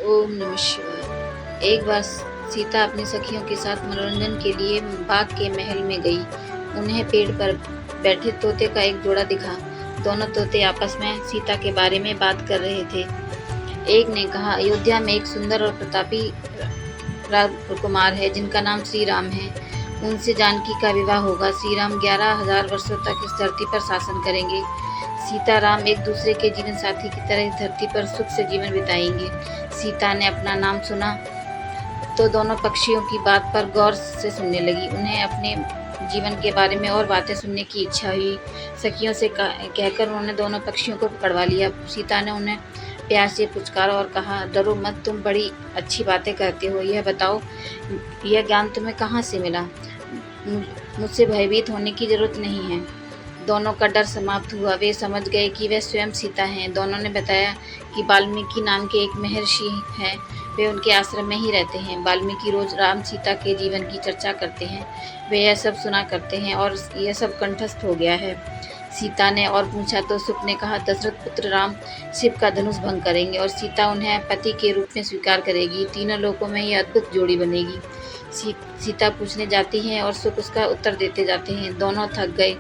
ओम नमः शिवाय। एक बार सीता अपनी सखियों के साथ मनोरंजन के लिए बाग के महल में गई। उन्हें पेड़ पर बैठे तोते का एक जोड़ा दिखा। दोनों तोते आपस में सीता के बारे में बात कर रहे थे। एक ने कहा, अयोध्या में एक सुंदर और प्रतापी राजकुमार है जिनका नाम श्री राम है। उनसे जानकी का विवाह होगा। श्री राम 11,000 वर्षों तक इस धरती पर शासन करेंगे। सीता राम एक दूसरे के जीवन साथी की तरह इस धरती पर सुख से जीवन बिताएंगे। सीता ने अपना नाम सुना तो दोनों पक्षियों की बात पर गौर से सुनने लगी। उन्हें अपने जीवन के बारे में और बातें सुनने की इच्छा हुई। सखियों से कहकर उन्होंने दोनों पक्षियों को पकड़वा लिया। सीता ने उन्हें प्यार से पुचकारा और कहा, डरो मत, तुम बड़ी अच्छी बातें करते हो। यह बताओ, यह ज्ञान तुम्हें कहाँ से मिला? मुझसे भयभीत होने की जरूरत नहीं है। दोनों का डर समाप्त हुआ। वे समझ गए कि वे स्वयं सीता हैं। दोनों ने बताया कि वाल्मीकि नाम के एक महर्षि हैं। वे उनके आश्रम में ही रहते हैं। वाल्मीकि रोज राम सीता के जीवन की चर्चा करते हैं। वे यह सब सुना करते हैं और यह सब कंठस्थ हो गया है। सीता ने और पूछा तो सुक ने कहा, दशरथ पुत्र राम शिव का धनुष भंग करेंगे और सीता उन्हें पति के रूप में स्वीकार करेगी। तीनों लोकों में यह अद्भुत जोड़ी बनेगी। सीता पूछने जाती हैं और सुक उसका उत्तर देते जाते हैं। दोनों थक गए।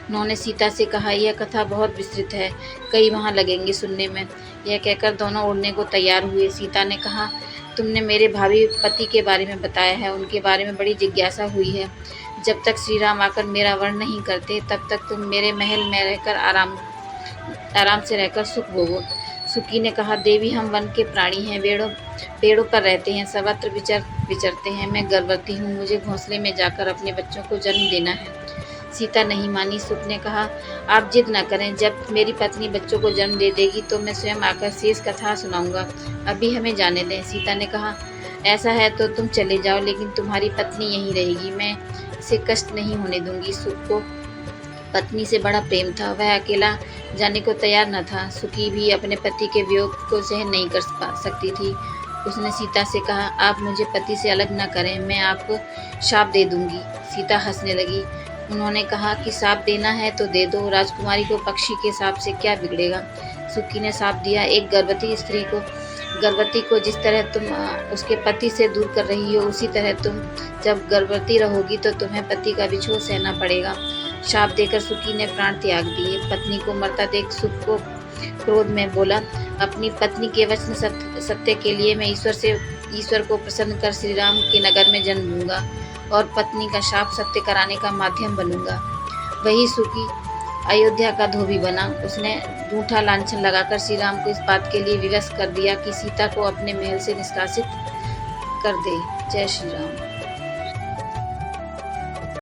उन्होंने सीता से कहा, यह कथा बहुत विस्तृत है, कई माह लगेंगे सुनने में। यह कहकर दोनों उड़ने को तैयार हुए। सीता ने कहा, तुमने मेरे भावी पति के बारे में बताया है, उनके बारे में बड़ी जिज्ञासा हुई है। जब तक श्री राम आकर मेरा वर्ण नहीं करते तब तक तुम मेरे महल में रहकर आराम से रहकर सुख भोगो। सुकी ने कहा, देवी हम वन के प्राणी हैं, पेड़ों पर रहते हैं, सर्वत्र विचरते हैं। मैं गर्भवती हूँ, मुझे घोंसले में जाकर अपने बच्चों को जन्म देना है। सीता नहीं मानी। सुक ने कहा, आप जिद न करें, जब मेरी पत्नी बच्चों को जन्म दे देगी तो मैं स्वयं आकर शेष कथा सुनाऊंगा। अभी हमें जाने दें। सीता ने कहा, ऐसा है तो तुम चले जाओ, लेकिन तुम्हारी पत्नी यहीं रहेगी, मैं इसे कष्ट नहीं होने दूंगी। सुक को पत्नी से बड़ा प्रेम था, वह अकेला जाने को तैयार न था। सुकी भी अपने पति के वियोग को सहन नहीं कर सकती थी। उसने सीता से कहा, आप मुझे पति से अलग न करें, मैं आपको शाप दे दूंगी। सीता हंसने लगी। उन्होंने कहा कि शाप देना है तो दे दो, राजकुमारी को पक्षी के शाप से क्या बिगड़ेगा। सुकी ने शाप दिया, एक गर्भवती को जिस तरह तुम उसके पति से दूर कर रही हो, उसी तरह तुम जब गर्भवती रहोगी तो तुम्हें पति का विछोह सहना पड़ेगा। शाप देकर सुकी ने प्राण त्याग दिए। पत्नी को मरता देख सुक को क्रोध में बोला, अपनी पत्नी के वचन सत्य के लिए मैं ईश्वर को प्रसन्न कर श्री राम के नगर में जन्म लूंगा और पत्नी का शाप सत्य कराने का माध्यम बनूंगा। वही सुकी अयोध्या का धोबी बना। उसने झूठा लांछन लगाकर श्री राम को इस बात के लिए विवश कर दिया कि सीता को अपने महल से निष्कासित कर दे। जय श्री राम।